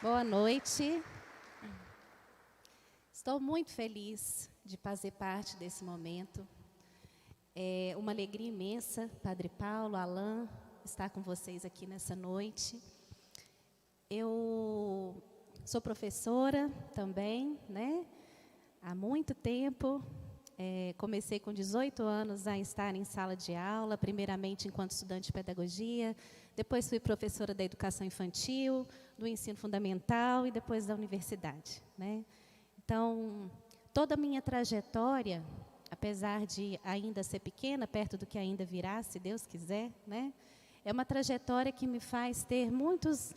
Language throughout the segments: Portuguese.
Boa noite. Estou muito feliz de fazer parte desse momento. É uma alegria imensa, Padre Paulo, Alain, estar com vocês aqui nessa noite. Eu sou professora também, né? Há muito tempo. Comecei com 18 anos a estar em sala de aula, primeiramente enquanto estudante de pedagogia, depois fui professora da educação infantil, do ensino fundamental e depois da universidade, né? Então, toda a minha trajetória, apesar de ainda ser pequena, perto do que ainda virá, se Deus quiser, né? É uma trajetória que me faz ter muitas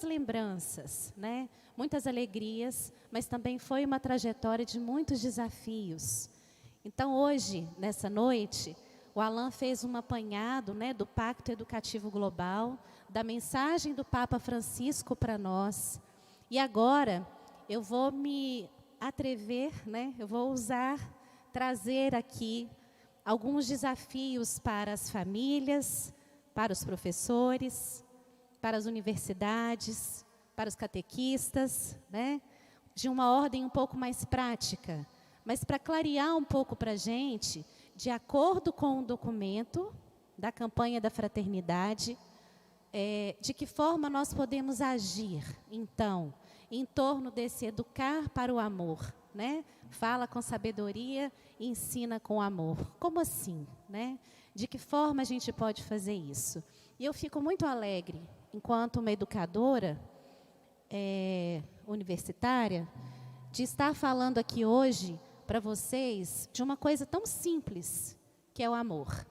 lembranças, né? Muitas alegrias, mas também foi uma trajetória de muitos desafios. Então, hoje, nessa noite, o Alain fez um apanhado, né, do Pacto Educativo Global, da mensagem do Papa Francisco para nós. E agora, eu vou me atrever, né, eu vou trazer aqui alguns desafios para as famílias, para os professores, para as universidades, para os catequistas, né, de uma ordem um pouco mais prática, mas para clarear um pouco para a gente, de acordo com o documento da campanha da fraternidade, de que forma nós podemos agir, então, em torno desse educar para o amor, né? Fala com sabedoria e ensina com amor. Como assim, né? De que forma a gente pode fazer isso? E eu fico muito alegre, enquanto uma educadora universitária, de estar falando aqui hoje para vocês de uma coisa tão simples, que é o amor.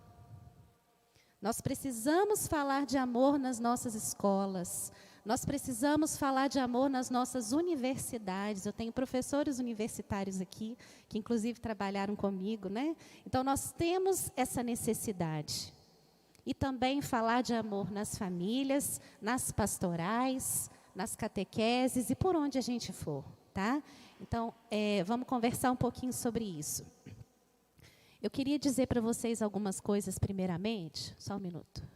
Nós precisamos falar de amor nas nossas escolas, nós precisamos falar de amor nas nossas universidades. Eu tenho professores universitários aqui, que inclusive trabalharam comigo, né? Então, nós temos essa necessidade. E também falar de amor nas famílias, nas pastorais, nas catequeses e por onde a gente for, tá? Então, vamos conversar um pouquinho sobre isso. Eu queria dizer para vocês algumas coisas primeiramente, só um minuto.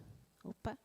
Opa.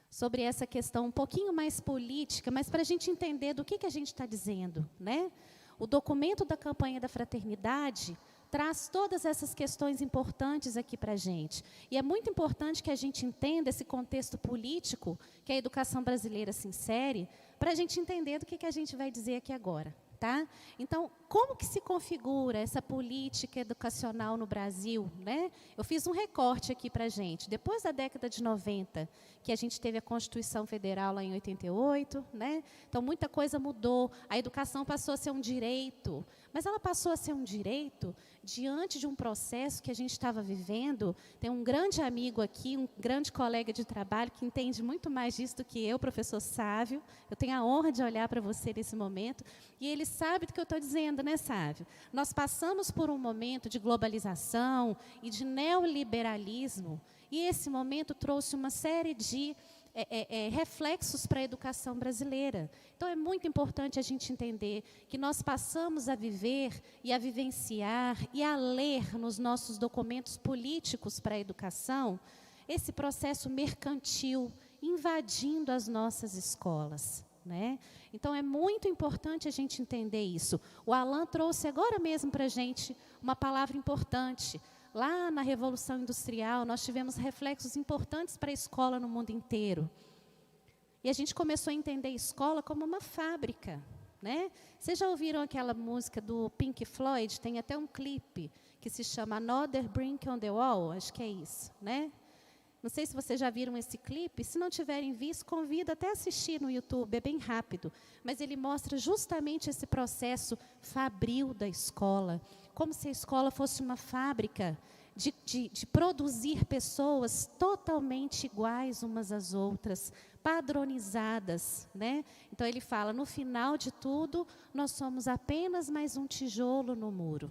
Sobre essa questão um pouquinho mais política, mas para a gente entender do que a gente está dizendo, né? O documento da campanha da fraternidade traz todas essas questões importantes aqui para a gente. E é muito importante que a gente entenda esse contexto político que a educação brasileira se insere, para a gente entender do que a gente vai dizer aqui agora. Tá? Então, como que se configura essa política educacional no Brasil, né? Eu fiz um recorte aqui para a gente. Depois da década de 90, que a gente teve a Constituição Federal lá em 88, né? Então, muita coisa mudou. A educação passou a ser um direito, mas ela passou a ser um direito diante de um processo que a gente estava vivendo. Tem um grande amigo aqui, um grande colega de trabalho, que entende muito mais disso do que eu, professor Sávio. Eu tenho a honra de olhar para você nesse momento. E ele sabe do que eu estou dizendo, né, Sávio? Nós passamos por um momento de globalização e de neoliberalismo, e esse momento trouxe uma série de reflexos para a educação brasileira. Então, é muito importante a gente entender que nós passamos a viver e a vivenciar e a ler nos nossos documentos políticos para a educação esse processo mercantil invadindo as nossas escolas, né? Então, é muito importante a gente entender isso. O Alain trouxe agora mesmo para a gente uma palavra importante. Lá na Revolução Industrial, nós tivemos reflexos importantes para a escola no mundo inteiro. E a gente começou a entender a escola como uma fábrica, né? Vocês já ouviram aquela música do Pink Floyd? Tem até um clipe que se chama Another Brick on the Wall, acho que é isso, né? Não sei se vocês já viram esse clipe. Se não tiverem visto, convido até a assistir no YouTube, é bem rápido. Mas ele mostra justamente esse processo fabril da escola, como se a escola fosse uma fábrica de produzir pessoas totalmente iguais umas às outras, padronizadas, né? Então, ele fala, no final de tudo, nós somos apenas mais um tijolo no muro.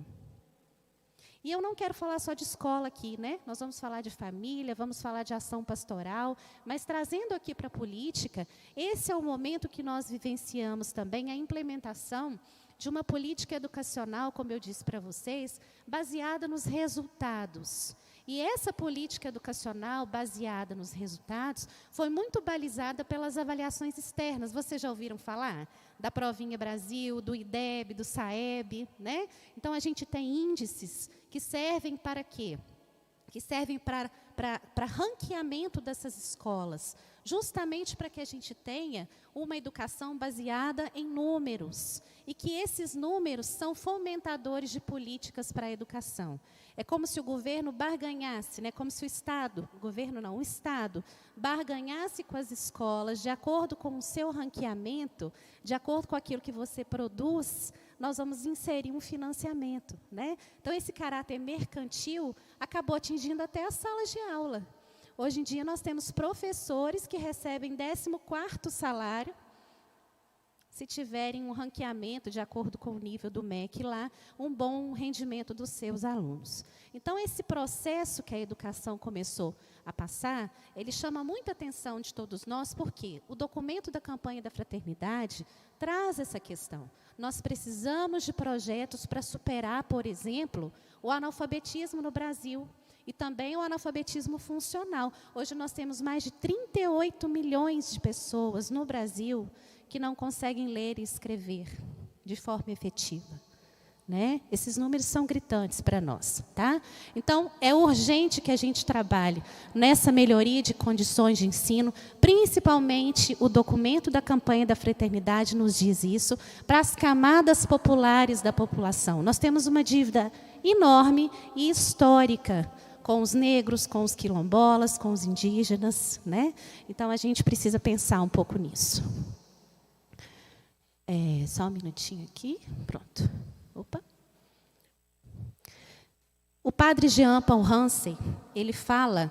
E eu não quero falar só de escola aqui, né? Nós vamos falar de família, vamos falar de ação pastoral, mas trazendo aqui para a política, esse é o momento que nós vivenciamos também a implementação de uma política educacional, como eu disse para vocês, baseada nos resultados. E essa política educacional, baseada nos resultados, foi muito balizada pelas avaliações externas. Vocês já ouviram falar? Da Provinha Brasil, do IDEB, do SAEB, né? Então, a gente tem índices que servem para quê? Que servem para ranqueamento dessas escolas, justamente para que a gente tenha uma educação baseada em números, e que esses números são fomentadores de políticas para a educação. É como se o governo barganhasse, né? Como se o Estado, o governo não, o Estado, barganhasse com as escolas, de acordo com o seu ranqueamento, de acordo com aquilo que você produz, nós vamos inserir um financiamento, né? Então, esse caráter mercantil acabou atingindo até as salas de aula. Hoje em dia, nós temos professores que recebem 14º salário, se tiverem um ranqueamento de acordo com o nível do MEC lá, um bom rendimento dos seus alunos. Então, esse processo que a educação começou a passar, ele chama muita atenção de todos nós, porque o documento da campanha da fraternidade traz essa questão. Nós precisamos de projetos para superar, por exemplo, o analfabetismo no Brasil e também o analfabetismo funcional. Hoje nós temos mais de 38 milhões de pessoas no Brasil que não conseguem ler e escrever de forma efetiva, né? Esses números são gritantes para nós, tá? Então, é urgente que a gente trabalhe nessa melhoria de condições de ensino, principalmente o documento da campanha da fraternidade nos diz isso, para as camadas populares da população. Nós temos uma dívida enorme e histórica com os negros, com os quilombolas, com os indígenas, né? Então, a gente precisa pensar um pouco nisso. Só um minutinho aqui. Pronto. Opa. O padre Jean Paul Hansen, ele fala,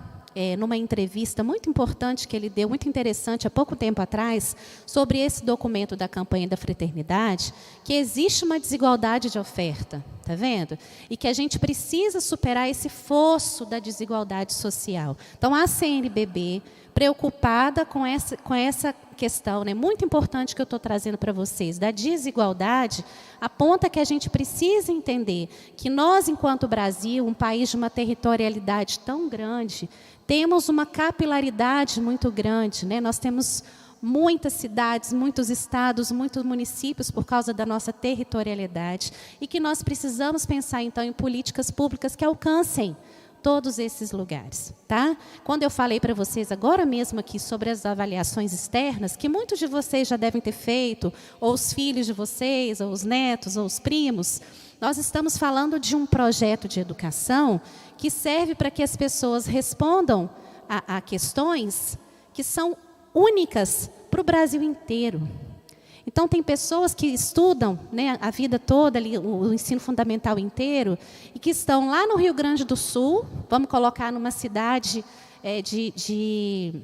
numa entrevista muito importante que ele deu, muito interessante, há pouco tempo atrás, sobre esse documento da campanha da fraternidade, que existe uma desigualdade de oferta, tá vendo? E que a gente precisa superar esse fosso da desigualdade social. Então, a CNBB, preocupada com essa questão, né, muito importante que eu estou trazendo para vocês, da desigualdade, aponta que a gente precisa entender que nós, enquanto Brasil, um país de uma territorialidade tão grande, temos uma capilaridade muito grande, né? Nós temos muitas cidades, muitos estados, muitos municípios por causa da nossa territorialidade, e que nós precisamos pensar, então, em políticas públicas que alcancem todos esses lugares, tá? Quando eu falei para vocês agora mesmo aqui sobre as avaliações externas, que muitos de vocês já devem ter feito, ou os filhos de vocês, ou os netos, ou os primos, nós estamos falando de um projeto de educação que serve para que as pessoas respondam a questões que são únicas para o Brasil inteiro. Então, tem pessoas que estudam, né, a vida toda, ali, o ensino fundamental inteiro, e que estão lá no Rio Grande do Sul, vamos colocar numa cidade de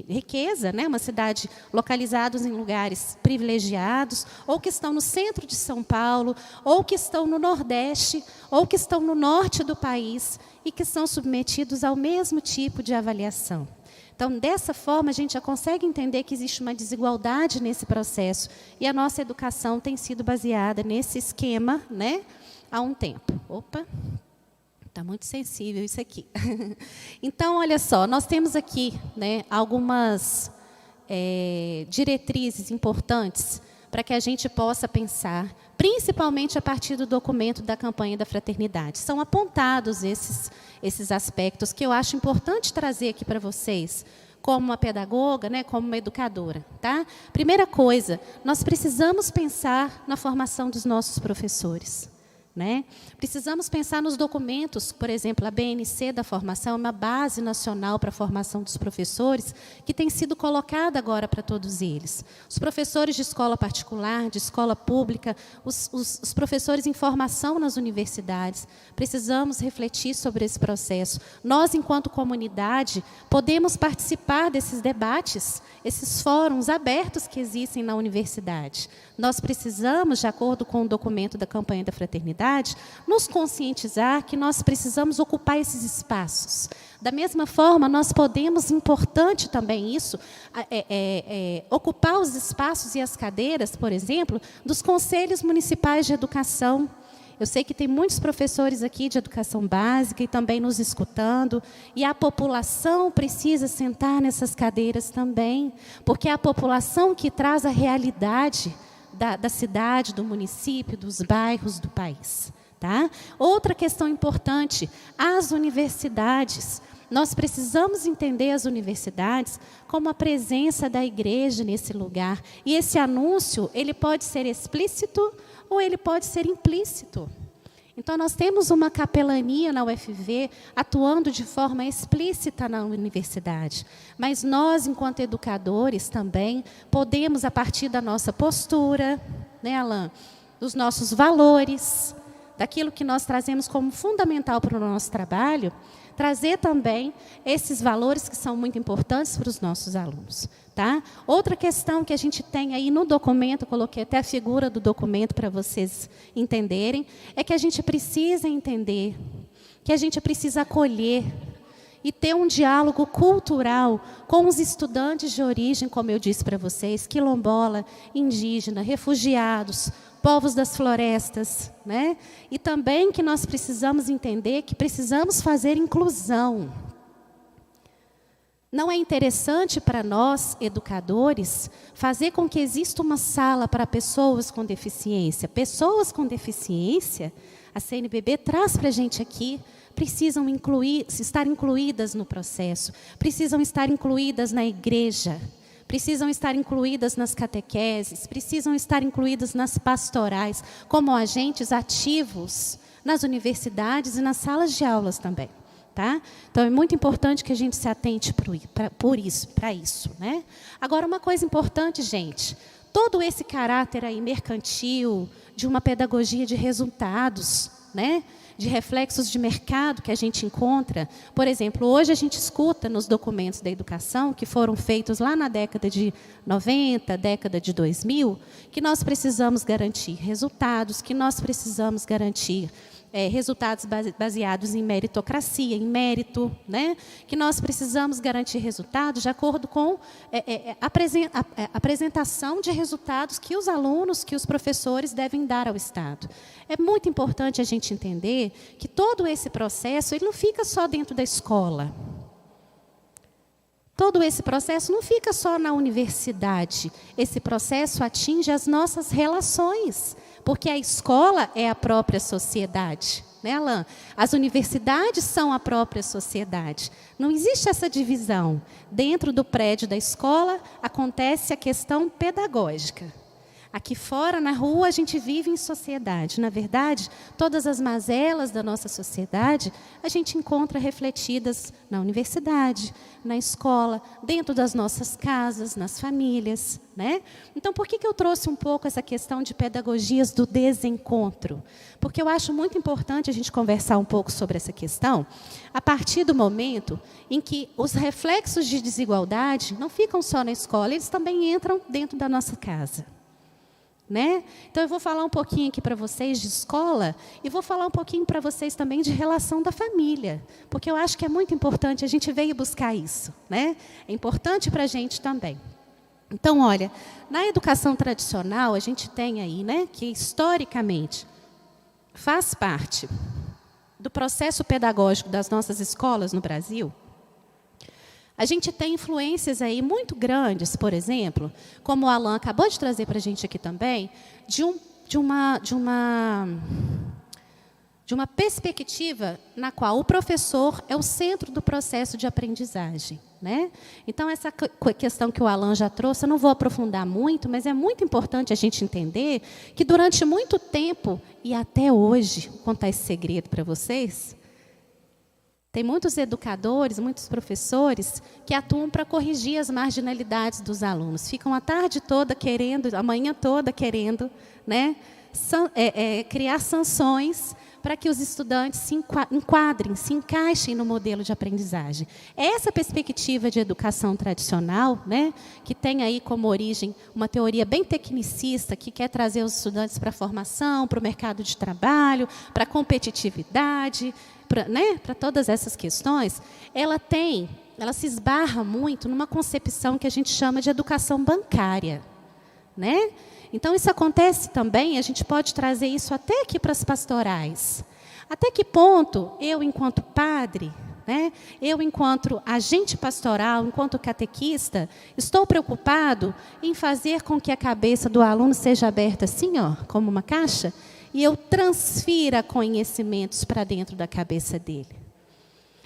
riqueza, né, uma cidade localizada em lugares privilegiados, ou que estão no centro de São Paulo, ou que estão no Nordeste, ou que estão no norte do país, e que são submetidos ao mesmo tipo de avaliação. Então, dessa forma, a gente já consegue entender que existe uma desigualdade nesse processo. E a nossa educação tem sido baseada nesse esquema, né, há um tempo. Opa, está muito sensível isso aqui. Então, olha só, nós temos aqui, né, algumas diretrizes importantes para que a gente possa pensar, principalmente a partir do documento da campanha da fraternidade. São apontados esses aspectos que eu acho importante trazer aqui para vocês, como uma pedagoga, né, como uma educadora. Tá? Primeira coisa, nós precisamos pensar na formação dos nossos professores. Né? Precisamos pensar nos documentos, por exemplo, a BNC da formação é uma base nacional para a formação dos professores, que tem sido colocada agora para todos eles. Os professores de escola particular, de escola pública, os professores em formação nas universidades, precisamos refletir sobre esse processo. Nós, enquanto comunidade, podemos participar desses debates, esses fóruns abertos que existem na universidade. Nós precisamos, de acordo com o documento da campanha da fraternidade, nos conscientizar que nós precisamos ocupar esses espaços. Da mesma forma, nós podemos, importante também isso, ocupar os espaços e as cadeiras, por exemplo, dos conselhos municipais de educação. Eu sei que tem muitos professores aqui de educação básica e também nos escutando, e a população precisa sentar nessas cadeiras também, porque é a população que traz a realidade da cidade, do município, dos bairros, do país. Tá? Outra questão importante, as universidades. Nós precisamos entender as universidades como a presença da igreja nesse lugar. E esse anúncio, ele pode ser explícito ou ele pode ser implícito. Então, nós temos uma capelania na UFV atuando de forma explícita na universidade. Mas nós, enquanto educadores, também podemos, a partir da nossa postura, né, Alain, dos nossos valores, daquilo que nós trazemos como fundamental para o nosso trabalho, trazer também esses valores que são muito importantes para os nossos alunos. Tá? Outra questão que a gente tem aí no documento, eu coloquei até a figura do documento para vocês entenderem, é que a gente precisa entender, que a gente precisa acolher e ter um diálogo cultural com os estudantes de origem, como eu disse para vocês, quilombola, indígena, refugiados, povos das florestas, né? E também que nós precisamos entender que precisamos fazer inclusão. Não é interessante para nós, educadores, fazer com que exista uma sala para pessoas com deficiência. Pessoas com deficiência, a CNBB traz para a gente aqui, precisam estar incluídas no processo, precisam estar incluídas na igreja, precisam estar incluídas nas catequeses, precisam estar incluídas nas pastorais, como agentes ativos nas universidades e nas salas de aulas também. Tá? Então, é muito importante que a gente se atente para isso. Né? Agora, uma coisa importante, gente, todo esse caráter aí mercantil, de uma pedagogia de resultados, né? De reflexos de mercado que a gente encontra. Por exemplo, hoje a gente escuta nos documentos da educação, que foram feitos lá na década de 90, década de 2000, que nós precisamos garantir resultados, que nós precisamos garantir resultados baseados em meritocracia, em mérito, né? Que nós precisamos garantir resultados de acordo com a apresentação de resultados que os alunos, que os professores devem dar ao Estado. É muito importante a gente entender que todo esse processo ele não fica só dentro da escola. Todo esse processo não fica só na universidade. Esse processo atinge as nossas relações. Porque a escola é a própria sociedade, né, Alain? As universidades são a própria sociedade. Não existe essa divisão. Dentro do prédio da escola, acontece a questão pedagógica. Aqui fora, na rua, a gente vive em sociedade. Na verdade, todas as mazelas da nossa sociedade, a gente encontra refletidas na universidade, na escola, dentro das nossas casas, nas famílias. Né? Então, por que eu trouxe um pouco essa questão de pedagogias do desencontro? Porque eu acho muito importante a gente conversar um pouco sobre essa questão, a partir do momento em que os reflexos de desigualdade não ficam só na escola, eles também entram dentro da nossa casa. Né? Então, eu vou falar um pouquinho aqui para vocês de escola e vou falar um pouquinho para vocês também de relação da família, porque eu acho que é muito importante, a gente veio buscar isso. Né? É importante para a gente também. Então, olha, na educação tradicional, a gente tem aí, né, que historicamente faz parte do processo pedagógico das nossas escolas no Brasil. A gente tem influências aí muito grandes, por exemplo, como o Alain acabou de trazer para a gente aqui também, de uma perspectiva na qual o professor é o centro do processo de aprendizagem. Né? Então, essa questão que o Alain já trouxe, eu não vou aprofundar muito, mas é muito importante a gente entender que durante muito tempo, e até hoje, vou contar esse segredo para vocês, tem muitos educadores, muitos professores que atuam para corrigir as marginalidades dos alunos. Ficam a tarde toda querendo, a manhã toda querendo, né, criar sanções para que os estudantes se enquadrem, se encaixem no modelo de aprendizagem. Essa perspectiva de educação tradicional, né, que tem aí como origem uma teoria bem tecnicista, que quer trazer os estudantes para a formação, para o mercado de trabalho, para a competitividade, para todas essas questões, ela se esbarra muito numa concepção que a gente chama de educação bancária. né? Então, isso acontece também, a gente pode trazer isso até aqui para as pastorais. Até que ponto eu, enquanto padre, né, eu, enquanto agente pastoral, enquanto catequista, estou preocupado em fazer com que a cabeça do aluno seja aberta assim, ó, como uma caixa, e eu transfira conhecimentos para dentro da cabeça dele.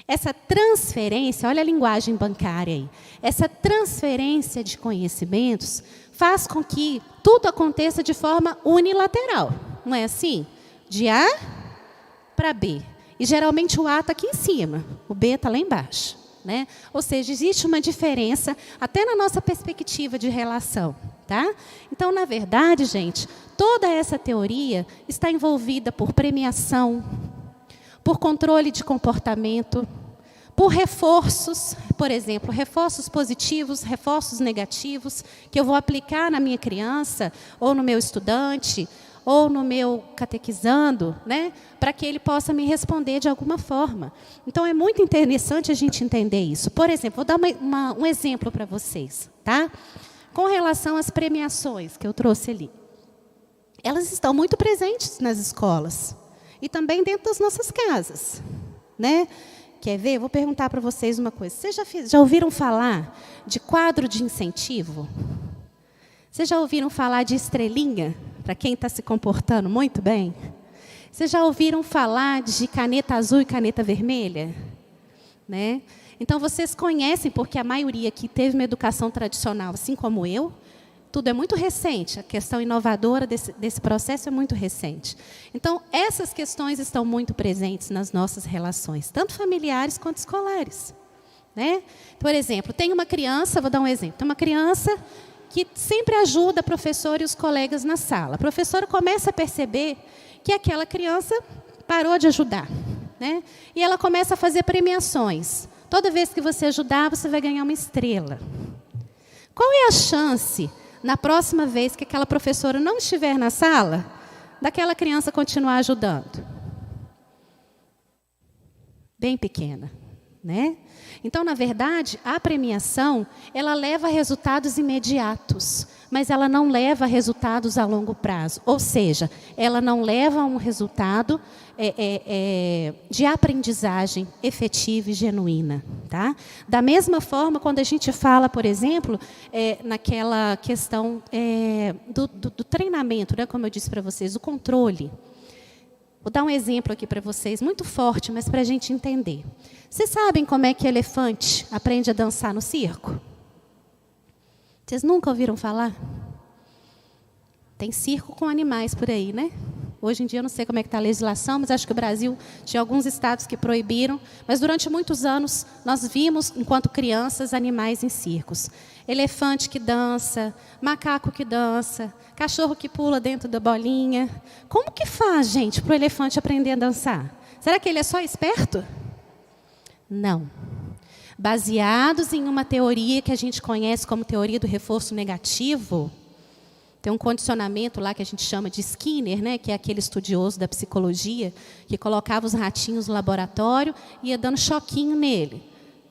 Essa transferência, olha a linguagem bancária aí, essa transferência de conhecimentos faz com que tudo aconteça de forma unilateral, não é assim? De A para B. E geralmente o A está aqui em cima, o B está lá embaixo, né? Ou seja, existe uma diferença até na nossa perspectiva de relação, tá? Então, na verdade, gente, toda essa teoria está envolvida por premiação, por controle de comportamento, por reforços, por exemplo, reforços positivos, reforços negativos, que eu vou aplicar na minha criança, ou no meu estudante, ou no meu catequizando, né, para que ele possa me responder de alguma forma. Então, é muito interessante a gente entender isso. Por exemplo, vou dar um exemplo para vocês, tá? Com relação às premiações que eu trouxe ali. Elas estão muito presentes nas escolas e também dentro das nossas casas, né? Quer ver? Eu vou perguntar para vocês uma coisa. Vocês já ouviram falar de quadro de incentivo? Vocês já ouviram falar de estrelinha, para quem está se comportando muito bem? Vocês já ouviram falar de caneta azul e caneta vermelha? Né? Então, vocês conhecem, porque a maioria aqui teve uma educação tradicional, assim como eu. Tudo é muito recente, a questão inovadora desse processo é muito recente. Então, essas questões estão muito presentes nas nossas relações, tanto familiares quanto escolares. Né? Por exemplo, tem uma criança, vou dar um exemplo, tem uma criança que sempre ajuda a professora e os colegas na sala. A professora começa a perceber que aquela criança parou de ajudar, né? E ela começa a fazer premiações. Toda vez que você ajudar, você vai ganhar uma estrela. Qual é a chance, na próxima vez que aquela professora não estiver na sala, daquela criança continuar ajudando? Bem pequena, né? Então, na verdade, a premiação, ela leva a resultados imediatos, mas ela não leva a resultados a longo prazo. Ou seja, ela não leva a um resultado de aprendizagem efetiva e genuína. Tá? Da mesma forma, quando a gente fala, por exemplo, naquela questão do treinamento, né, como eu disse para vocês, o controle. Vou dar um exemplo aqui para vocês, muito forte, mas para a gente entender. Vocês sabem como é que elefante aprende a dançar no circo? Vocês nunca ouviram falar? Tem circo com animais por aí, né? Hoje em dia, eu não sei como é que está a legislação, mas acho que o Brasil tinha alguns estados que proibiram. Mas, durante muitos anos, nós vimos, enquanto crianças, animais em circos. Elefante que dança, macaco que dança, cachorro que pula dentro da bolinha. Como que faz, gente, para o elefante aprender a dançar? Será que ele é só esperto? Não. Baseados em uma teoria que a gente conhece como teoria do reforço negativo, tem um condicionamento lá que a gente chama de Skinner, né, que é aquele estudioso da psicologia, que colocava os ratinhos no laboratório e ia dando choquinho nele,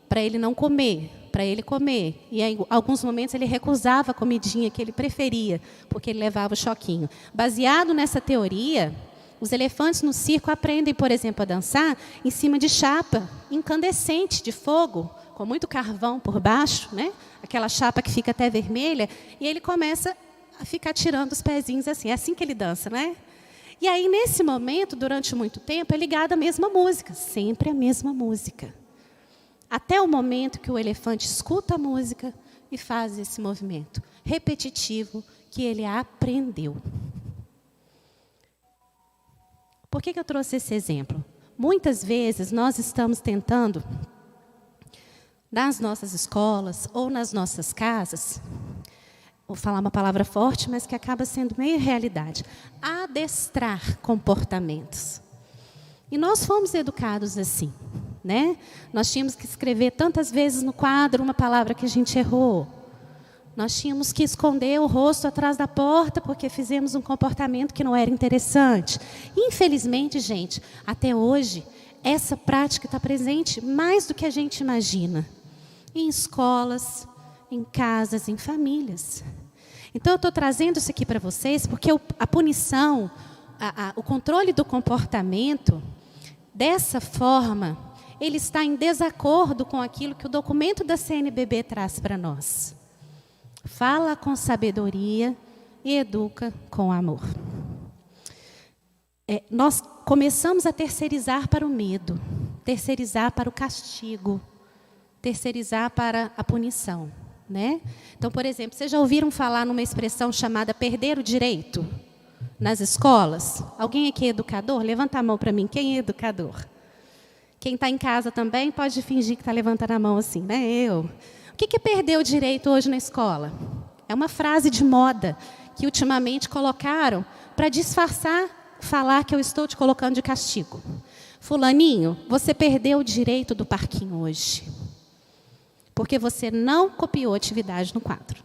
para ele não comer, para ele comer. E em alguns momentos ele recusava a comidinha que ele preferia, porque ele levava o choquinho. Baseado nessa teoria, os elefantes no circo aprendem, por exemplo, a dançar em cima de chapa incandescente de fogo, com muito carvão por baixo, né? Aquela chapa que fica até vermelha, e ele começa a ficar tirando os pezinhos assim. É assim que ele dança, né? E aí, nesse momento, durante muito tempo, é ligado à mesma música, sempre a mesma música. Até o momento que o elefante escuta a música e faz esse movimento repetitivo que ele aprendeu. Por que eu trouxe esse exemplo? Muitas vezes nós estamos tentando, nas nossas escolas ou nas nossas casas, vou falar uma palavra forte, mas que acaba sendo meio realidade, adestrar comportamentos. E nós fomos educados assim, né? Nós tínhamos que escrever tantas vezes no quadro uma palavra que a gente errou. Nós tínhamos que esconder o rosto atrás da porta porque fizemos um comportamento que não era interessante. Infelizmente, gente, até hoje, essa prática está presente mais do que a gente imagina. Em escolas, em casas, em famílias. Então, eu estou trazendo isso aqui para vocês, porque a punição, o controle do comportamento, dessa forma, ele está em desacordo com aquilo que o documento da CNBB traz para nós. Fala com sabedoria e educa com amor. Nós começamos a terceirizar para o medo, terceirizar para o castigo, terceirizar para a punição, né? Então, por exemplo, vocês já ouviram falar numa expressão chamada perder o direito nas escolas? Alguém aqui é educador? Levanta a mão para mim, quem é educador? Quem está em casa também pode fingir que está levantando a mão assim, né? Eu. O que é perder o direito hoje na escola? É uma frase de moda que ultimamente colocaram para disfarçar, falar que eu estou te colocando de castigo. Fulaninho, você perdeu o direito do parquinho hoje, porque você não copiou a atividade no quadro.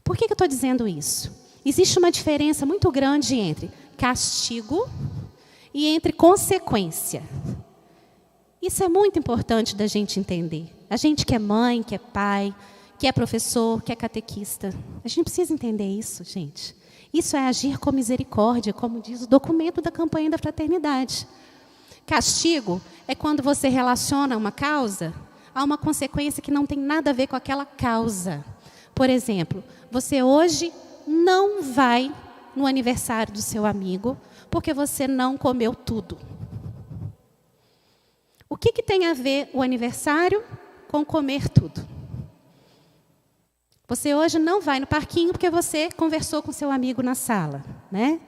Por que eu estou dizendo isso? Existe uma diferença muito grande entre castigo e entre consequência. Isso é muito importante da gente entender. A gente que é mãe, que é pai, que é professor, que é catequista, a gente precisa entender isso, gente. Isso é agir com misericórdia, como diz o documento da campanha da fraternidade. Castigo é quando você relaciona uma causa a uma consequência que não tem nada a ver com aquela causa. Por exemplo, você hoje não vai no aniversário do seu amigo porque você não comeu tudo. O que tem a ver o aniversário com comer tudo? Você hoje não vai no parquinho porque você conversou com seu amigo na sala, né?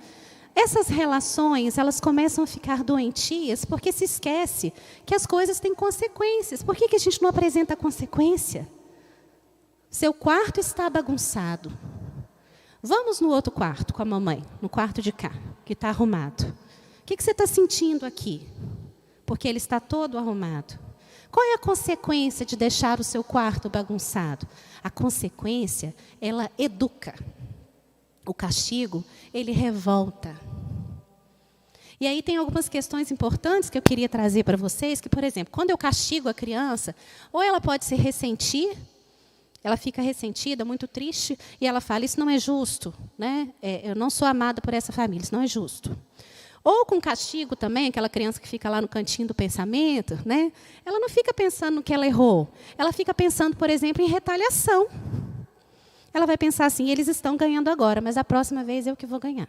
Essas relações, elas começam a ficar doentias porque se esquece que as coisas têm consequências. Por que a gente não apresenta consequência? Seu quarto está bagunçado. Vamos no outro quarto com a mamãe, no quarto de cá, que está arrumado. O que você está sentindo aqui? Porque ele está todo arrumado. Qual é a consequência de deixar o seu quarto bagunçado? A consequência, ela educa. O castigo, ele revolta. E aí tem algumas questões importantes que eu queria trazer para vocês, que, por exemplo, quando eu castigo a criança, ou ela pode se ressentir, ela fica ressentida, muito triste, e ela fala, isso não é justo, né? Eu não sou amada por essa família, isso não é justo. Ou com castigo também, aquela criança que fica lá no cantinho do pensamento, né? Ela não fica pensando no que ela errou. Ela fica pensando, por exemplo, em retaliação. Ela vai pensar assim, eles estão ganhando agora, mas a próxima vez eu que vou ganhar.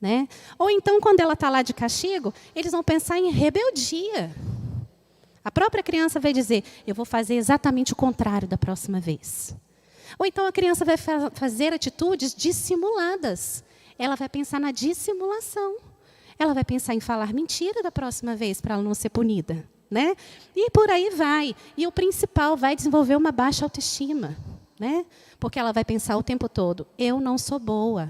Né? Ou então, quando ela está lá de castigo, eles vão pensar em rebeldia. A própria criança vai dizer, eu vou fazer exatamente o contrário da próxima vez. Ou então a criança vai fazer atitudes dissimuladas. Ela vai pensar na dissimulação. Ela vai pensar em falar mentira da próxima vez para ela não ser punida, né? E por aí vai. E o principal, vai desenvolver uma baixa autoestima, né? Porque ela vai pensar o tempo todo, eu não sou boa.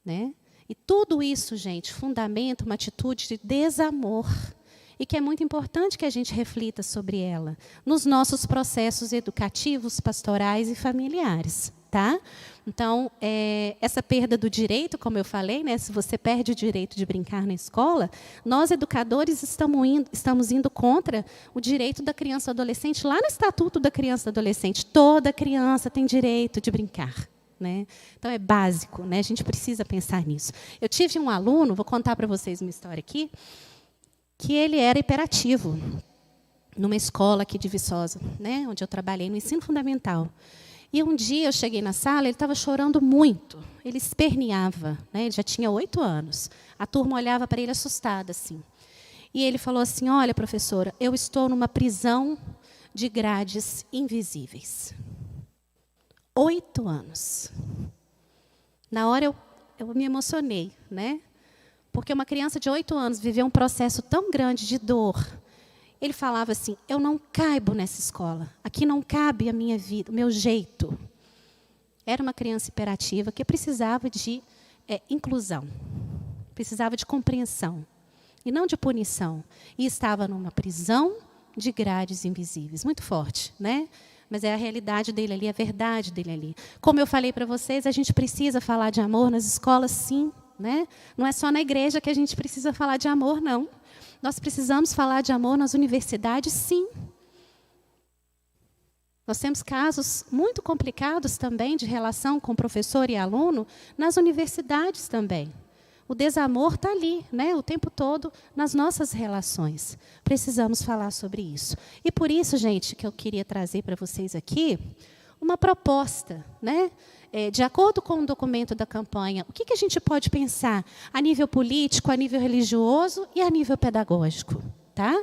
Né? E tudo isso, gente, fundamenta uma atitude de desamor. E que é muito importante que a gente reflita sobre ela nos nossos processos educativos, pastorais e familiares. Tá? Então, essa perda do direito, como eu falei, né, se você perde o direito de brincar na escola, nós, educadores, estamos indo contra o direito da criança e do adolescente, lá no Estatuto da Criança e do Adolescente. Toda criança tem direito de brincar. Né? Então, é básico, né? A gente precisa pensar nisso. Eu tive um aluno, vou contar para vocês uma história aqui, que ele era hiperativo, numa escola aqui de Viçosa, né? Onde eu trabalhei no ensino fundamental. E um dia eu cheguei na sala, ele estava chorando muito, ele esperneava, né? Ele já tinha 8 anos. A turma olhava para ele assustada, assim. E ele falou assim, olha, professora, eu estou numa prisão de grades invisíveis. 8 anos. Na hora eu me emocionei, né? Porque uma criança de 8 anos viveu um processo tão grande de dor. Ele falava assim, eu não caibo nessa escola. Aqui não cabe a minha vida, o meu jeito. Era uma criança hiperativa que precisava de inclusão. Precisava de compreensão. E não de punição. E estava numa prisão de grades invisíveis. Muito forte, né? Mas é a realidade dele ali, a verdade dele ali. Como eu falei para vocês, a gente precisa falar de amor nas escolas, sim. Né? Não é só na igreja que a gente precisa falar de amor, não. Nós precisamos falar de amor nas universidades, sim. Nós temos casos muito complicados também de relação com professor e aluno nas universidades também. O desamor está ali, né, o tempo todo nas nossas relações. Precisamos falar sobre isso. E por isso, gente, que eu queria trazer para vocês aqui uma proposta, né? De acordo com o documento da campanha, o que a gente pode pensar a nível político, a nível religioso e a nível pedagógico, tá?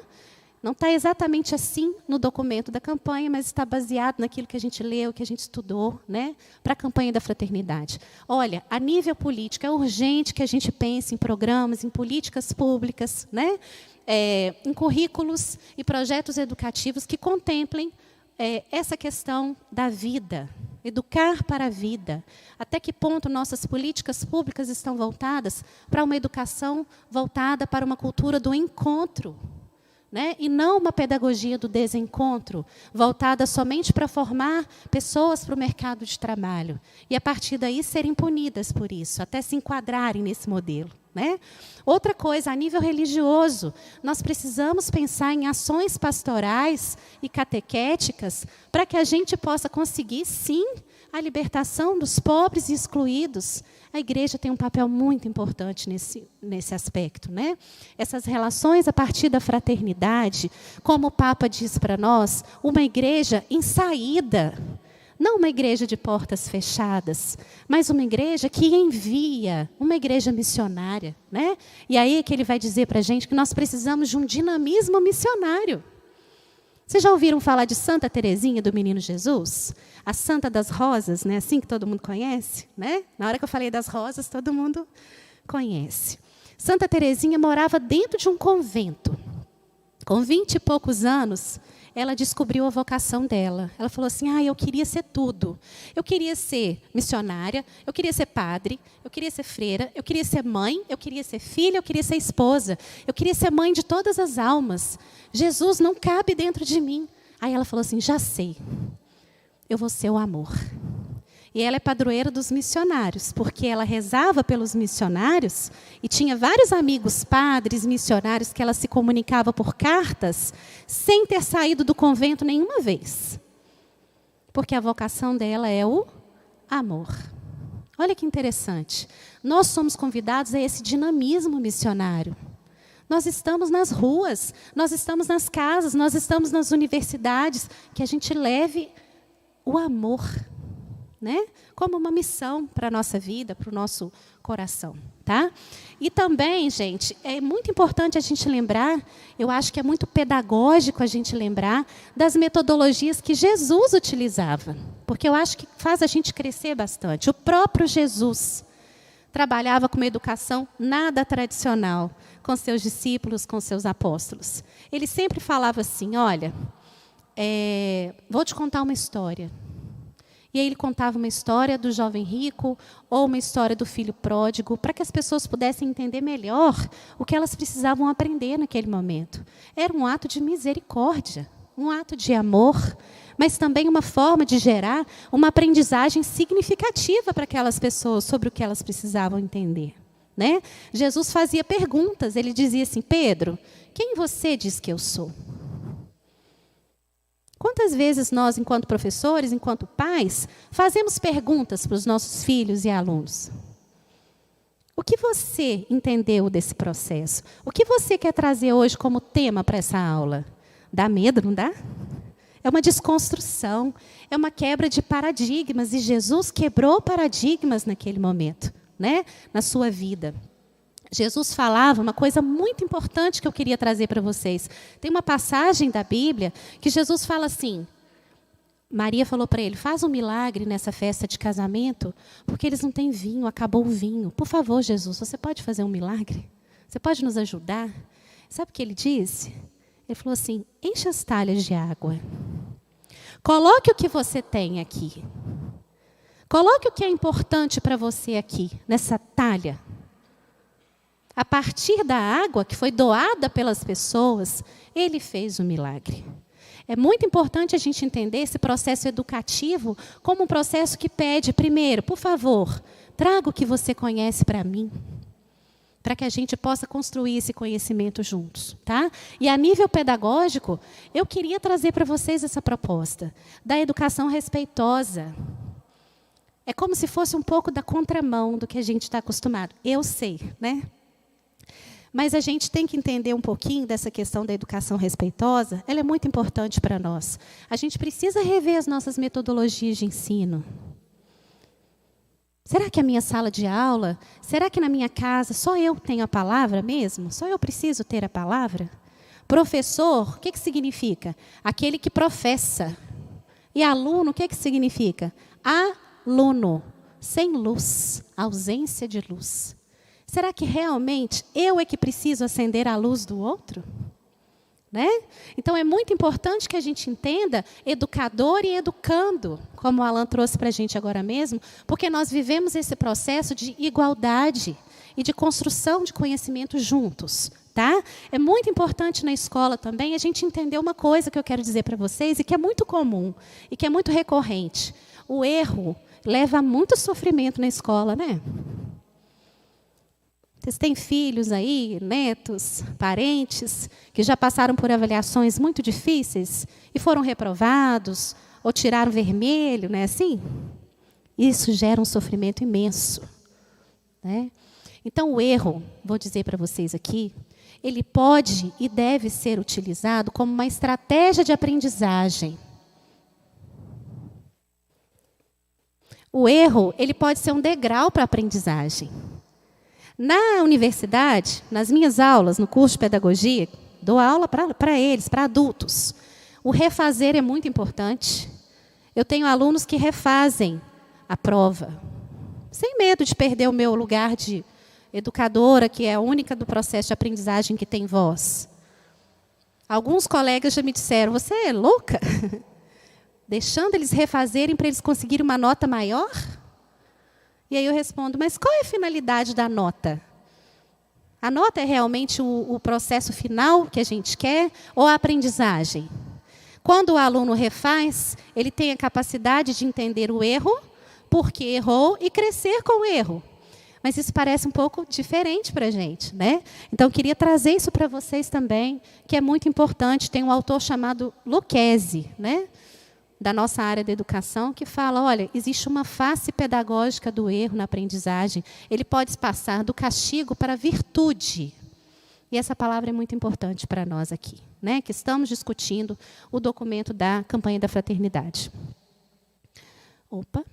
Não está exatamente assim no documento da campanha, mas está baseado naquilo que a gente leu, que a gente estudou, né, para a campanha da fraternidade. Olha, a nível político, é urgente que a gente pense em programas, em políticas públicas, né, em currículos e projetos educativos que contemplem essa questão da vida, educar para a vida. Até que ponto nossas políticas públicas estão voltadas para uma educação voltada para uma cultura do encontro, né? E não uma pedagogia do desencontro, voltada somente para formar pessoas para o mercado de trabalho. E, a partir daí, serem punidas por isso, até se enquadrarem nesse modelo, né? Outra coisa, a nível religioso, nós precisamos pensar em ações pastorais e catequéticas para que a gente possa conseguir, sim, a libertação dos pobres e excluídos. A igreja tem um papel muito importante nesse aspecto, né? Essas relações a partir da fraternidade, como o Papa diz para nós, uma igreja em saída. Não uma igreja de portas fechadas, mas uma igreja que envia, uma igreja missionária, né? E aí que ele vai dizer para a gente que nós precisamos de um dinamismo missionário. Vocês já ouviram falar de Santa Teresinha do Menino Jesus? A Santa das Rosas, né? Assim que todo mundo conhece, né? Na hora que eu falei das rosas, todo mundo conhece. Santa Teresinha morava dentro de um convento. Com 20 e poucos anos, ela descobriu a vocação dela. Ela falou assim, eu queria ser tudo. Eu queria ser missionária, eu queria ser padre, eu queria ser freira, eu queria ser mãe, eu queria ser filha, eu queria ser esposa, eu queria ser mãe de todas as almas. Jesus não cabe dentro de mim. Aí ela falou assim, já sei, eu vou ser o amor. E ela é padroeira dos missionários, porque ela rezava pelos missionários e tinha vários amigos padres, missionários, que ela se comunicava por cartas, sem ter saído do convento nenhuma vez. Porque a vocação dela é o amor. Olha que interessante. Nós somos convidados a esse dinamismo missionário. Nós estamos nas ruas, nós estamos nas casas, nós estamos nas universidades, que a gente leve o amor, né? Como uma missão para a nossa vida, para o nosso coração. Tá? E também, gente, é muito importante a gente lembrar, eu acho que é muito pedagógico a gente lembrar das metodologias que Jesus utilizava, porque eu acho que faz a gente crescer bastante. O próprio Jesus trabalhava com uma educação nada tradicional, com seus discípulos, com seus apóstolos. Ele sempre falava assim, olha, vou te contar uma história. E aí ele contava uma história do jovem rico ou uma história do filho pródigo, para que as pessoas pudessem entender melhor o que elas precisavam aprender naquele momento. Era um ato de misericórdia, um ato de amor, mas também uma forma de gerar uma aprendizagem significativa para aquelas pessoas sobre o que elas precisavam entender, né? Jesus fazia perguntas, ele dizia assim, Pedro, quem você diz que eu sou? Quantas vezes nós, enquanto professores, enquanto pais, fazemos perguntas para os nossos filhos e alunos? O que você entendeu desse processo? O que você quer trazer hoje como tema para essa aula? Dá medo, não dá? É uma desconstrução, é uma quebra de paradigmas, e Jesus quebrou paradigmas naquele momento, né? Na sua vida. Jesus falava uma coisa muito importante que eu queria trazer para vocês. Tem uma passagem da Bíblia que Jesus fala assim, Maria falou para ele, faz um milagre nessa festa de casamento, porque eles não têm vinho, acabou o vinho. Por favor, Jesus, você pode fazer um milagre? Você pode nos ajudar? Sabe o que ele disse? Ele falou assim, enche as talhas de água. Coloque o que você tem aqui. Coloque o que é importante para você aqui, nessa talha. A partir da água que foi doada pelas pessoas, ele fez o milagre. É muito importante a gente entender esse processo educativo como um processo que pede, primeiro, por favor, traga o que você conhece para mim. para que a gente possa construir esse conhecimento juntos, tá? E a nível pedagógico, eu queria trazer para vocês essa proposta da educação respeitosa. É como se fosse um pouco da contramão do que a gente está acostumado. Eu sei, né? Mas a gente tem que entender um pouquinho dessa questão da educação respeitosa. Ela é muito importante para nós. A gente precisa rever as nossas metodologias de ensino. Será que a minha sala de aula, será que na minha casa só eu tenho a palavra mesmo? Só eu preciso ter a palavra? Professor, o que significa? Aquele que professa. E aluno, o que significa? Aluno, sem luz, ausência de luz. Será que realmente eu é que preciso acender a luz do outro? Né? Então, é muito importante que a gente entenda educador e educando, como o Alan trouxe para a gente agora mesmo, porque nós vivemos esse processo de igualdade e de construção de conhecimento juntos. Tá? É muito importante na escola também a gente entender uma coisa que eu quero dizer para vocês e que é muito comum e que é muito recorrente. O erro leva a muito sofrimento na escola, né? Vocês têm filhos aí, netos, parentes, que já passaram por avaliações muito difíceis e foram reprovados ou tiraram vermelho, não é assim? Isso gera um sofrimento imenso. Né? Então, o erro, vou dizer para vocês aqui, ele pode e deve ser utilizado como uma estratégia de aprendizagem. O erro, ele pode ser um degrau para a aprendizagem. Na universidade, nas minhas aulas, no curso de pedagogia, dou aula para eles, para adultos. O refazer é muito importante. Eu tenho alunos que refazem a prova, sem medo de perder o meu lugar de educadora, que é a única do processo de aprendizagem que tem voz. Alguns colegas já me disseram, você é louca? Deixando eles refazerem para eles conseguirem uma nota maior? E aí eu respondo, mas qual é a finalidade da nota? A nota é realmente o processo final que a gente quer ou a aprendizagem? Quando o aluno refaz, ele tem a capacidade de entender o erro, por que errou e crescer com o erro. Mas isso parece um pouco diferente para a gente, né? Então, eu queria trazer isso para vocês também, que é muito importante. Tem um autor chamado Lucchesi, né? Da nossa área da educação, que fala, olha, existe uma face pedagógica do erro na aprendizagem. Ele pode passar do castigo para a virtude. E essa palavra é muito importante para nós aqui, né? Que estamos discutindo o documento da campanha da fraternidade. Opa.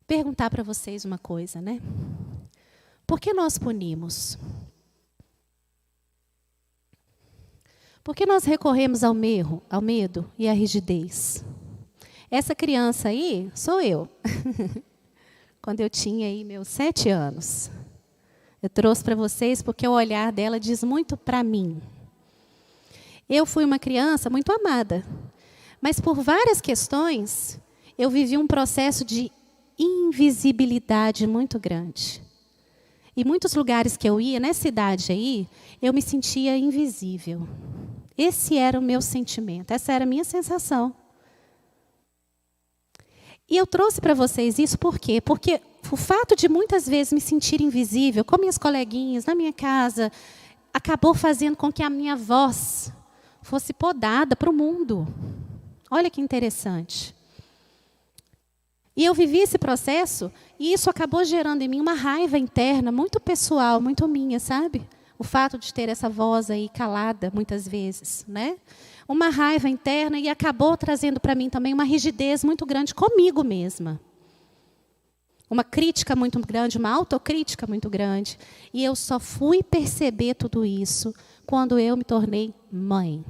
Perguntar para vocês uma coisa, né? Por que nós punimos? Por que nós recorremos ao medo e à rigidez? Essa criança aí sou eu. Quando eu tinha aí meus 7 anos. Eu trouxe para vocês porque o olhar dela diz muito para mim. Eu fui uma criança muito amada. Mas por várias questões, eu vivi um processo de invisibilidade muito grande. Em muitos lugares que eu ia, nessa idade aí, eu me sentia invisível. Esse era o meu sentimento, essa era a minha sensação. E eu trouxe para vocês isso por quê? Porque o fato de muitas vezes me sentir invisível, com minhas coleguinhas, na minha casa, acabou fazendo com que a minha voz fosse podada para o mundo. Olha que interessante. E eu vivi esse processo e isso acabou gerando em mim uma raiva interna muito pessoal, muito minha, sabe? O fato de ter essa voz aí calada, muitas vezes, né? Uma raiva interna e acabou trazendo para mim também uma rigidez muito grande comigo mesma. Uma crítica muito grande, uma autocrítica muito grande. E eu só fui perceber tudo isso quando eu me tornei mãe.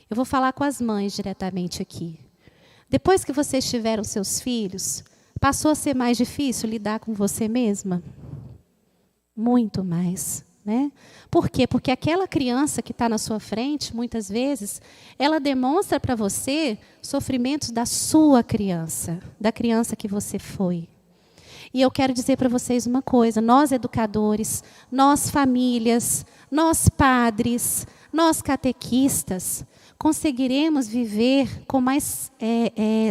Eu vou falar com as mães diretamente aqui. Depois que vocês tiveram seus filhos, passou a ser mais difícil lidar com você mesma? Muito mais, né? Por quê? Porque aquela criança que está na sua frente, muitas vezes, ela demonstra para você sofrimentos da sua criança, da criança que você foi. E eu quero dizer para vocês uma coisa, nós educadores, nós famílias, nós padres, nós catequistas conseguiremos viver com mais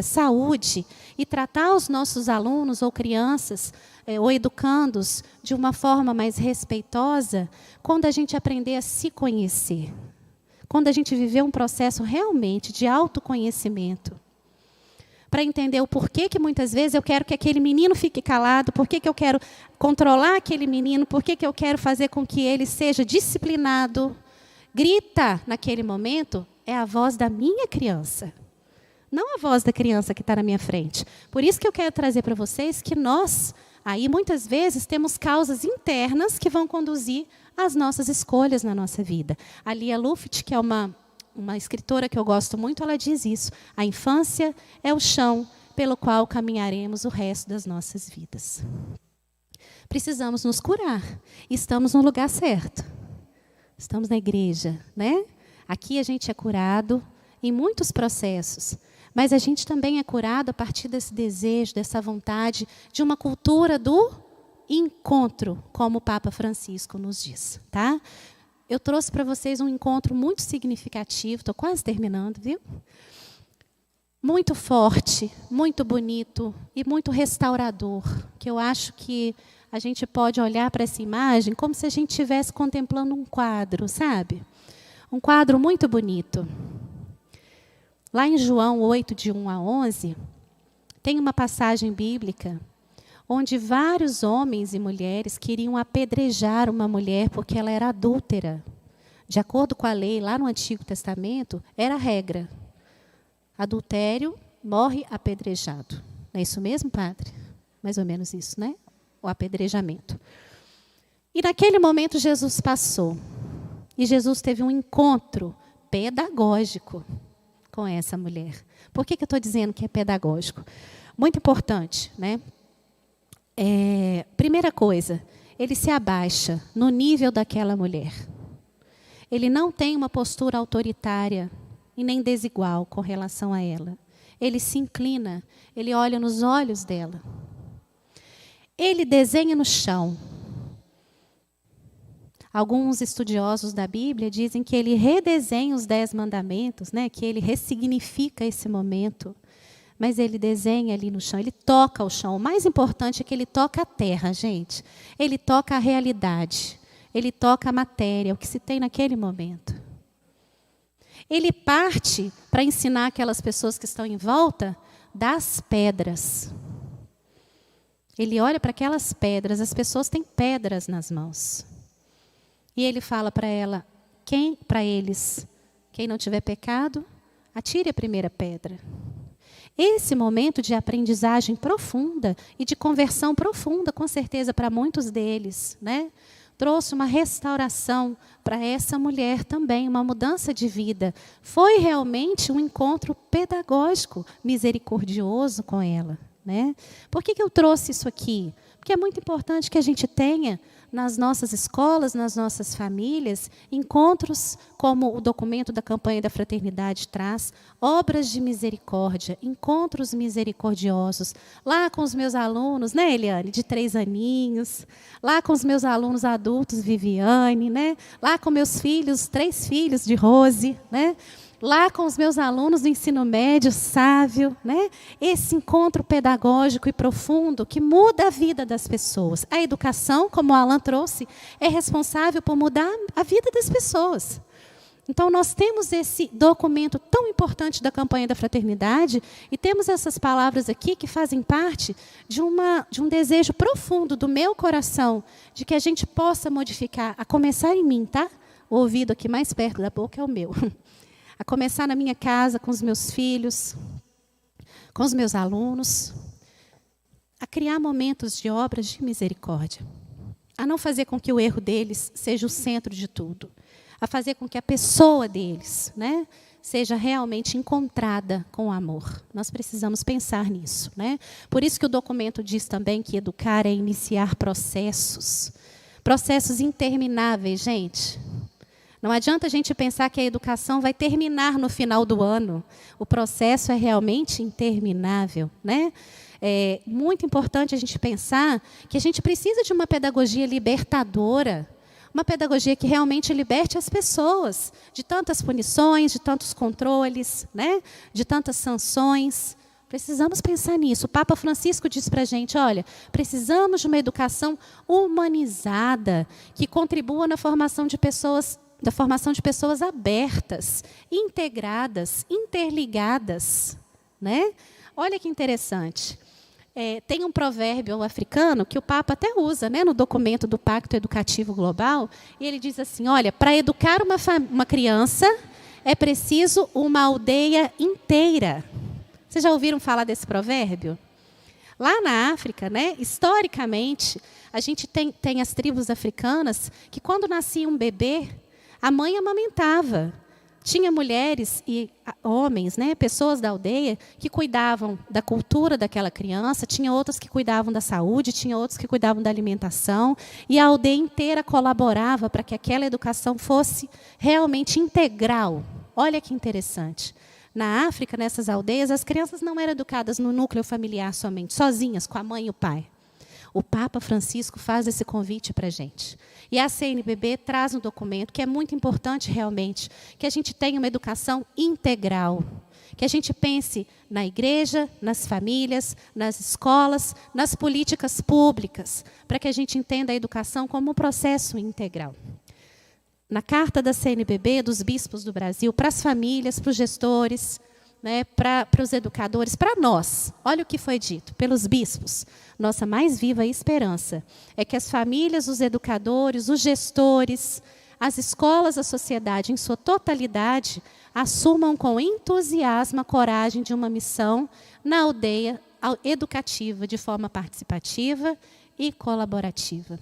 saúde e tratar os nossos alunos ou crianças ou educandos de uma forma mais respeitosa quando a gente aprender a se conhecer, quando a gente viver um processo realmente de autoconhecimento, para entender o porquê que muitas vezes eu quero que aquele menino fique calado, porquê que eu quero controlar aquele menino, porquê que eu quero fazer com que ele seja disciplinado. Grita naquele momento é a voz da minha criança, não a voz da criança que está na minha frente. Por isso que eu quero trazer para vocês que nós, aí muitas vezes, temos causas internas que vão conduzir às nossas escolhas na nossa vida. A Lia Luft, que é uma escritora que eu gosto muito, ela diz isso: a infância é o chão pelo qual caminharemos o resto das nossas vidas. Precisamos nos curar. Estamos no lugar certo. Estamos na igreja, né? Aqui a gente é curado em muitos processos, mas a gente também é curado a partir desse desejo, dessa vontade, de uma cultura do encontro, como o Papa Francisco nos diz, tá? Eu trouxe para vocês um encontro muito significativo, estou quase terminando, viu? Muito forte, muito bonito e muito restaurador, que eu acho que a gente pode olhar para essa imagem como se a gente estivesse contemplando um quadro, sabe? Um quadro muito bonito. Lá em João 8, de 1 a 11, tem uma passagem bíblica onde vários homens e mulheres queriam apedrejar uma mulher porque ela era adúltera. De acordo com a lei, lá no Antigo Testamento, era a regra. Adultério, morre apedrejado. Não é isso mesmo, padre? Mais ou menos isso, né? O apedrejamento. E naquele momento Jesus passou. E Jesus teve um encontro pedagógico com essa mulher. Por que eu estou dizendo que é pedagógico? Muito importante, né? Primeira coisa, ele se abaixa no nível daquela mulher. Ele não tem uma postura autoritária e nem desigual com relação a ela. Ele se inclina, ele olha nos olhos dela. Ele desenha no chão. Alguns estudiosos da Bíblia dizem que ele redesenha os 10 mandamentos, né? Que ele ressignifica esse momento. Mas ele desenha ali no chão, ele toca o chão. O mais importante é que ele toca a terra, gente. Ele toca a realidade. Ele toca a matéria, o que se tem naquele momento. Ele parte para ensinar aquelas pessoas que estão em volta das pedras. Ele olha para aquelas pedras, as pessoas têm pedras nas mãos. E ele fala para eles, quem não tiver pecado, atire a primeira pedra. Esse momento de aprendizagem profunda e de conversão profunda, com certeza, para muitos deles, né? Trouxe uma restauração para essa mulher também, uma mudança de vida. Foi realmente um encontro pedagógico, misericordioso com ela, né? Por que eu trouxe isso aqui? Porque é muito importante que a gente tenha nas nossas escolas, nas nossas famílias, encontros como o documento da campanha da fraternidade traz, obras de misericórdia, encontros misericordiosos, lá com os meus alunos, né, Eliane, de 3 aninhos, lá com os meus alunos adultos, Viviane, né, lá com meus filhos, 3 filhos de Rose, né, lá com os meus alunos do ensino médio, Sávio, né? Esse encontro pedagógico e profundo que muda a vida das pessoas. A educação, como o Alan trouxe, é responsável por mudar a vida das pessoas. Então, nós temos esse documento tão importante da campanha da fraternidade e temos essas palavras aqui que fazem parte de um desejo profundo do meu coração de que a gente possa modificar, a começar em mim, tá? O ouvido aqui mais perto da boca é o meu. A começar na minha casa, com os meus filhos, com os meus alunos, a criar momentos de obras de misericórdia, a não fazer com que o erro deles seja o centro de tudo, a fazer com que a pessoa deles, né, seja realmente encontrada com amor. Nós precisamos pensar nisso, né? Por isso que o documento diz também que educar é iniciar processos intermináveis, gente. Não adianta a gente pensar que a educação vai terminar no final do ano. O processo é realmente interminável, né? É muito importante a gente pensar que a gente precisa de uma pedagogia libertadora, uma pedagogia que realmente liberte as pessoas de tantas punições, de tantos controles, né? De tantas sanções. Precisamos pensar nisso. O Papa Francisco diz para a gente, olha, precisamos de uma educação humanizada, que contribua na formação de pessoas abertas, integradas, interligadas, né? Olha que interessante. Tem um provérbio africano que o Papa até usa, né, no documento do Pacto Educativo Global, e ele diz assim, olha, para educar uma criança é preciso uma aldeia inteira. Vocês já ouviram falar desse provérbio? Lá na África, né, historicamente, a gente tem as tribos africanas que, quando nascia um bebê, a mãe amamentava. Tinha mulheres e homens, né, pessoas da aldeia, que cuidavam da cultura daquela criança, tinha outras que cuidavam da saúde, tinha outros que cuidavam da alimentação, e a aldeia inteira colaborava para que aquela educação fosse realmente integral. Olha que interessante. Na África, nessas aldeias, as crianças não eram educadas no núcleo familiar somente, sozinhas, com a mãe e o pai. O Papa Francisco faz esse convite para a gente. E a CNBB traz um documento que é muito importante, realmente, que a gente tenha uma educação integral, que a gente pense na igreja, nas famílias, nas escolas, nas políticas públicas, para que a gente entenda a educação como um processo integral. Na carta da CNBB, dos bispos do Brasil, para as famílias, para os gestores, né, para os educadores, para nós, olha o que foi dito pelos bispos. Nossa mais viva esperança é que as famílias, os educadores, os gestores, as escolas, a sociedade em sua totalidade assumam com entusiasmo a coragem de uma missão na aldeia educativa de forma participativa e colaborativa.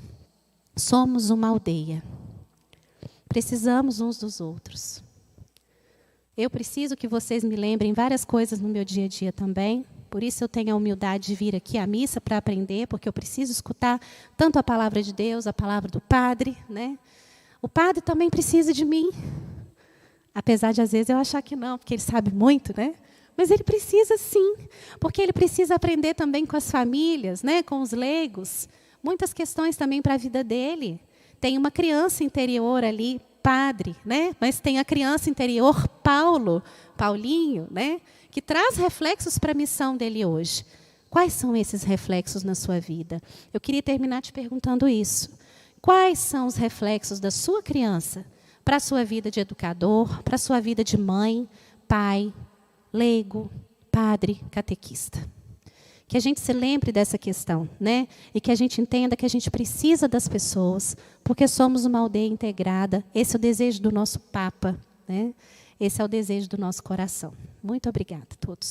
Somos uma aldeia. Precisamos uns dos outros. Eu preciso que vocês me lembrem várias coisas no meu dia a dia também. Por isso eu tenho a humildade de vir aqui à missa para aprender, porque eu preciso escutar tanto a palavra de Deus, a palavra do Padre, né? O Padre também precisa de mim. Apesar de, às vezes, eu achar que não, porque ele sabe muito, né? Mas ele precisa sim, porque ele precisa aprender também com as famílias, né? Com os leigos. Muitas questões também para a vida dele. Tem uma criança interior ali, Padre, né? Mas tem a criança interior, Paulinho, né? Que traz reflexos para a missão dele hoje. Quais são esses reflexos na sua vida? Eu queria terminar te perguntando isso. Quais são os reflexos da sua criança para a sua vida de educador, para a sua vida de mãe, pai, leigo, padre, catequista? Que a gente se lembre dessa questão, né? E que a gente entenda que a gente precisa das pessoas, porque somos uma aldeia integrada. Esse é o desejo do nosso Papa, né? Esse é o desejo do nosso coração. Muito obrigada a todos.